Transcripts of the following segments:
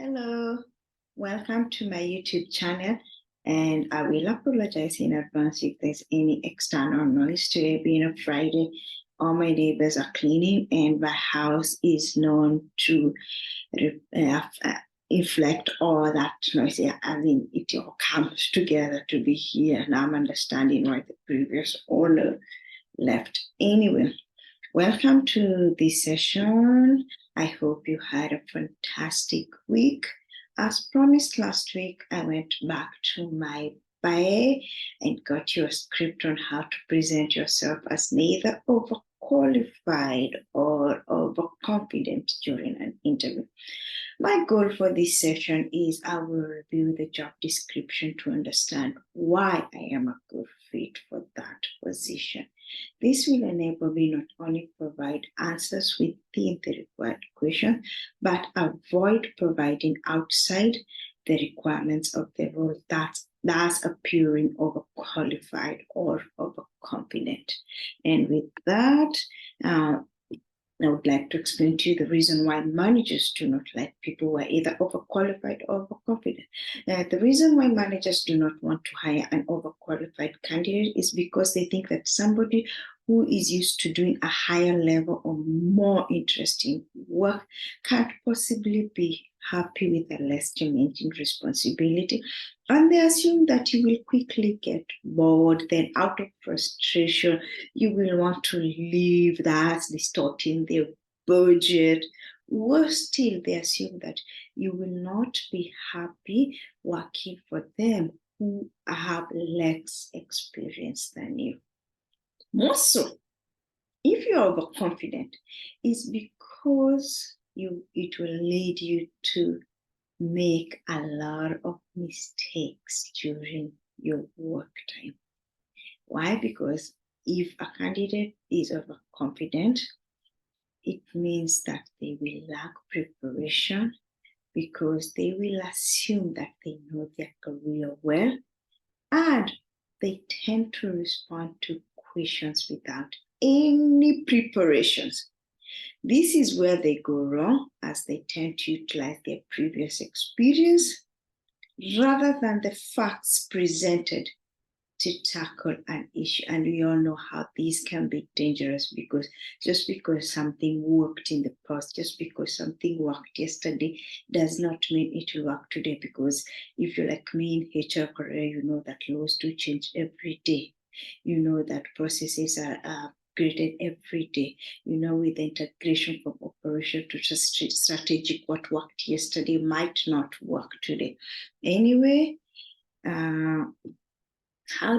Hello, welcome to my YouTube channel, and I will apologize in advance if there's any external noise. Today being a Friday, all my neighbors are cleaning and my house is known to reflect all that noise. I mean, it all comes together to be here. Now I'm understanding why the previous owner left. Anyway, welcome to this session. I hope you had a fantastic week. As promised last week, I went back to my bio and got you a script on how to present yourself as neither overqualified or overconfident during an interview. My goal for this session is I will review the job description to understand why I am a good fit for that position. This will enable me not only provide answers within the required question, but avoid providing outside the requirements of the role that's appearing overqualified or overconfident. And with that, I would like to explain to you the reason why managers do not like people who are either overqualified or overconfident. The reason why managers do not want to hire an overqualified candidate is because they think that somebody who is used to doing a higher level or more interesting work can't possibly be happy with a less demanding responsibility. And they assume that you will quickly get bored, then out of frustration, you will want to leave. That's distorting their budget. Worse still, they assume that you will not be happy working for them who have less experience than you. More so, if you're overconfident, it's because it will lead you to make a lot of mistakes during your work time. Why? Because if a candidate is overconfident, it means that they will lack preparation because they will assume that they know their career well, and they tend to respond to questions without any preparations. This is where they go wrong, as they tend to utilize their previous experience rather than the facts presented to tackle an issue. And we all know how these can be dangerous, because just because something worked in the past, just because something worked yesterday, does not mean it will work today. Because if you're like me in HR career, you know that laws do change every day. You know that processes are created every day. You know, with the integration from operation to strategic, what worked yesterday might not work today. Anyway, how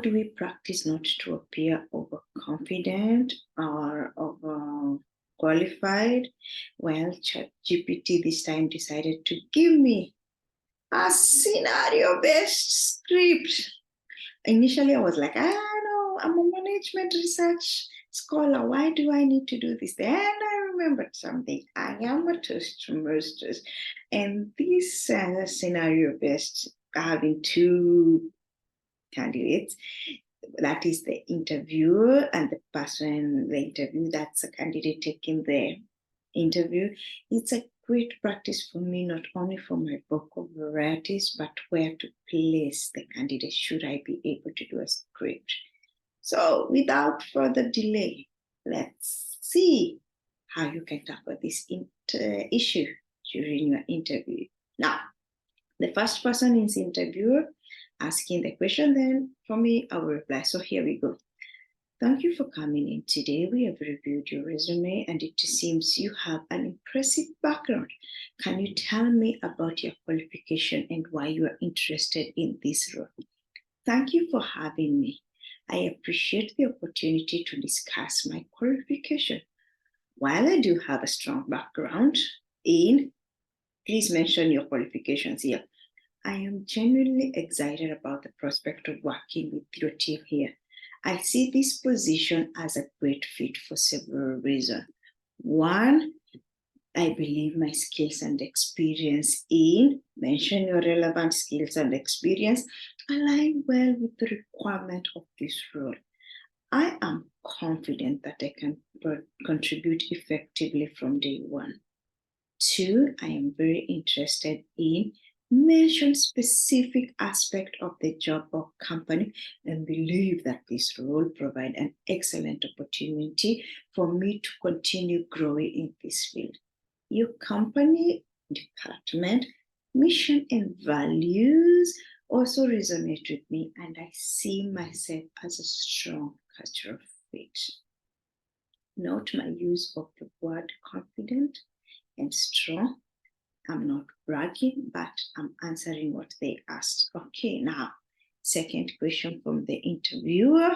do we practice not to appear overconfident or overqualified? Well, ChatGPT this time decided to give me a scenario-based script. Initially, I was like, no, I'm a management research scholar. Why do I need to do this? Then I remembered something. I am a Toastmasters. And this scenario-based, having two candidates, that is the interviewer and the person, the interview, that's a candidate taking the interview. It's a great practice for me, not only for my vocal varieties, but where to place the candidate should I be able to do a script. So without further delay, let's see how you can tackle this issue during your interview. Now, the first person is interviewer asking the question, then for me, I will reply. So here we go. Thank you for coming in today. We have reviewed your resume and it seems you have an impressive background. Can you tell me about your qualification and why you are interested in this role? Thank you for having me. I appreciate the opportunity to discuss my qualification. While I do have a strong background in, please mention your qualifications here. I am genuinely excited about the prospect of working with your team here. I see this position as a great fit for several reasons. One, I believe my skills and experience mention your relevant skills and experience, align well with the requirement of this role. I am confident that I can contribute effectively from day one. 2, I am very interested in mention specific aspect of the job or company and believe that this role provide an excellent opportunity for me to continue growing in this field. Your company, department, mission and values also resonate with me, and I see myself as a strong cultural fit. Note my use of the word confident and strong. I'm not bragging, but I'm answering what they asked. Okay, now, second question from the interviewer.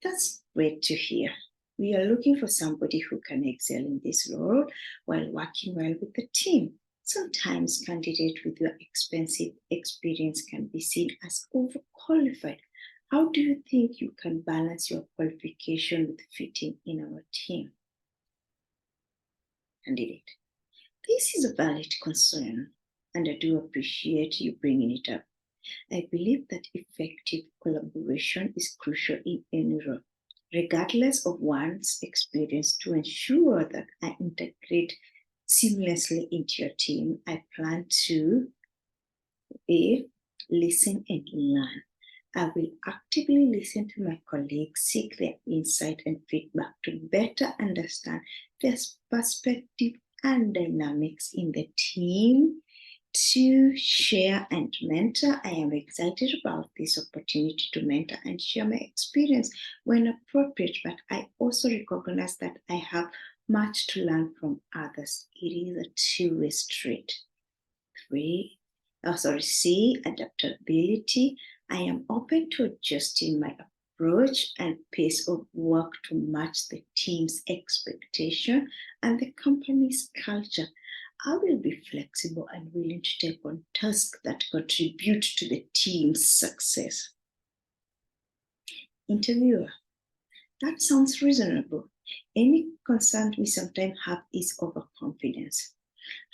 That's great to hear. We are looking for somebody who can excel in this role while working well with the team. Sometimes candidates with your expensive experience can be seen as overqualified. How do you think you can balance your qualification with fitting in our team? Candidate, this is a valid concern, and I do appreciate you bringing it up. I believe that effective collaboration is crucial in any role, regardless of one's experience. To ensure that I integrate seamlessly into your team, I plan to A, listen and learn. I will actively listen to my colleagues, seek their insight and feedback to better understand their perspective and dynamics in the team. To share and mentor. I am excited about this opportunity to mentor and share my experience when appropriate, but I also recognize that I have much to learn from others. It is a two-way street. C, adaptability. I am open to adjusting my approach and pace of work to match the team's expectation and the company's culture. I will be flexible and willing to take on tasks that contribute to the team's success. Interviewer, that sounds reasonable. Any concern we sometimes have is overconfidence.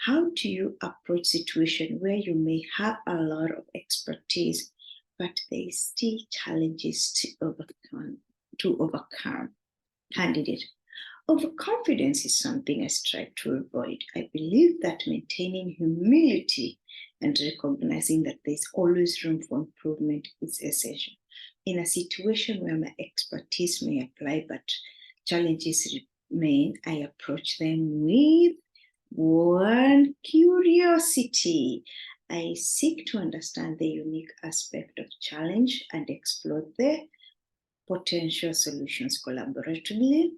How do you approach situations where you may have a lot of expertise, but there is still challenges to overcome? Candidate, overconfidence is something I strive to avoid. I believe that maintaining humility and recognizing that there's always room for improvement is essential. In a situation where my expertise may apply but challenges remain, I approach them with one, curiosity. I seek to understand the unique aspect of challenge and explore the potential solutions collaboratively.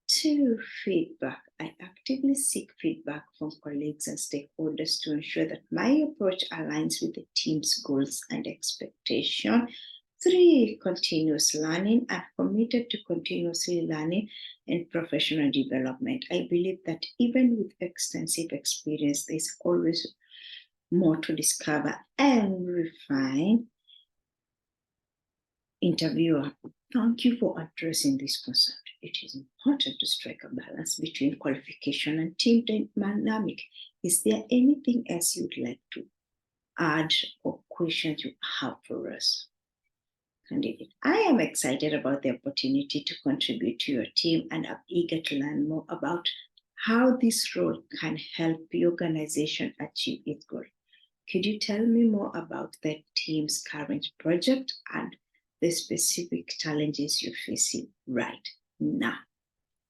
2, feedback. I actively seek feedback from colleagues and stakeholders to ensure that my approach aligns with the team's goals and expectations. 3, continuous learning. I'm committed to continuously learning and professional development. I believe that even with extensive experience, there's always more to discover and refine. Interviewer, thank you for addressing this concern. It is important to strike a balance between qualification and team dynamic. Is there anything else you'd like to add or questions you have for us? Candidate, I am excited about the opportunity to contribute to your team, and I'm eager to learn more about how this role can help the organization achieve its goal. Could you tell me more about the team's current project and the specific challenges you're facing right now?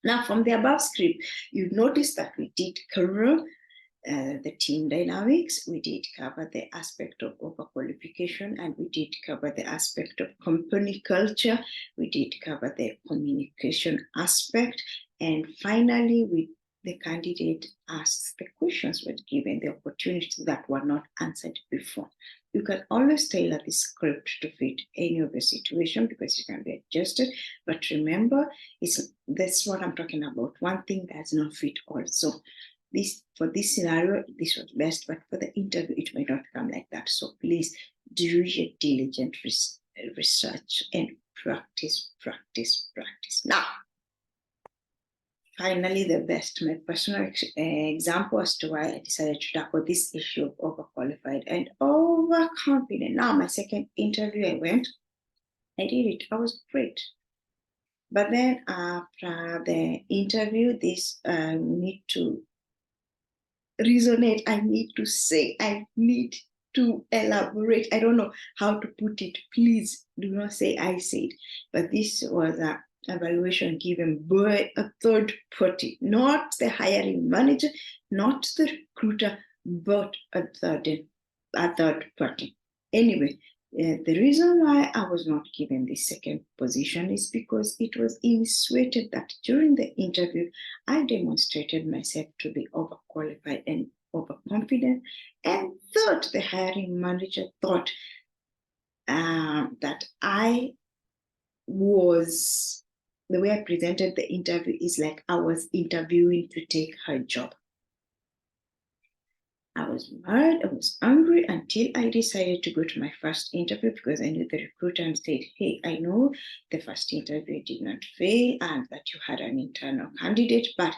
Now, from the above script, you notice that we did cover the team dynamics, we did cover the aspect of overqualification, and we did cover the aspect of company culture, we did cover the communication aspect, and finally, the candidate asks the questions when given the opportunities that were not answered before. You can always tailor the script to fit any of the situation because it can be adjusted. But remember, that's what I'm talking about. One thing does not fit all. So for this scenario, this was best, but for the interview, it may not come like that. So please do your diligent research and practice. Now, finally, the best, my personal example as to why I decided to tackle this issue of overqualified and overconfident. Now, my second interview I did it. I was great. But then after the interview, we need to resonate. I need to say, I need to elaborate. I don't know how to put it. Please do not say I said. But this was an evaluation given by a third party, not the hiring manager, not the recruiter, but a third party. Anyway, the reason why I was not given the second position is because it was insinuated that during the interview, I demonstrated myself to be overqualified and overconfident. And third, the hiring manager thought that I was, the way I presented the interview is like I was interviewing to take her job. I was mad, I was angry until I decided to go to my first interview because I knew the recruiter and said, hey, I know the first interview did not fail and that you had an internal candidate, but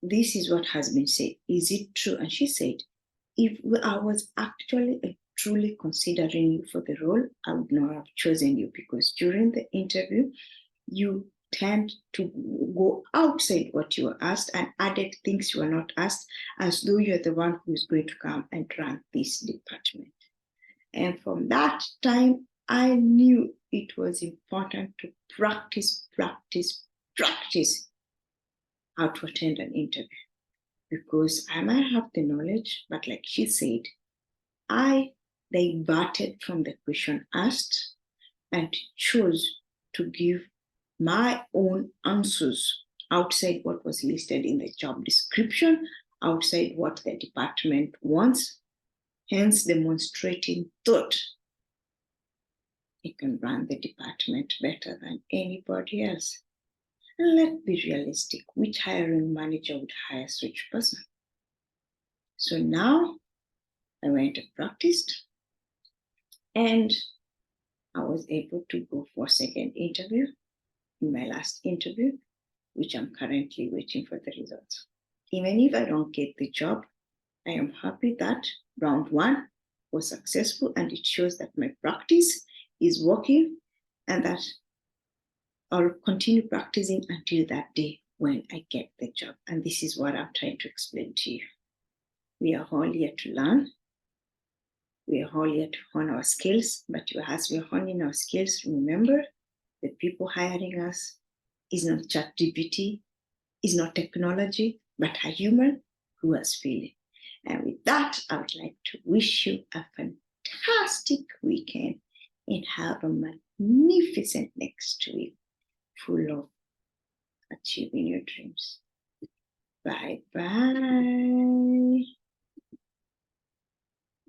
this is what has been said. Is it true? And she said, if I was actually truly considering you for the role, I would not have chosen you because during the interview, you tend to go outside what you were asked and added things you were not asked, as though you're the one who is going to come and run this department. And from that time, I knew it was important to practice how to attend an interview. Because I might have the knowledge, but like she said, I diverted from the question asked and chose to give my own answers outside what was listed in the job description, outside what the department wants, hence demonstrating that it can run the department better than anybody else. And let's be realistic, which hiring manager would hire such person? So now I went and practiced and I was able to go for a second interview in my last interview, which I'm currently waiting for the results. Even if I don't get the job, I am happy that round one was successful and it shows that my practice is working and that I'll continue practicing until that day when I get the job. And this is what I'm trying to explain to you. We are all here to learn. We are all here to hone our skills, but as we're honing our skills, remember the people hiring us is not ChatGPT, is not technology, but a human who has feeling. And with that, I would like to wish you a fantastic weekend and have a magnificent next week full of achieving your dreams. Bye-bye.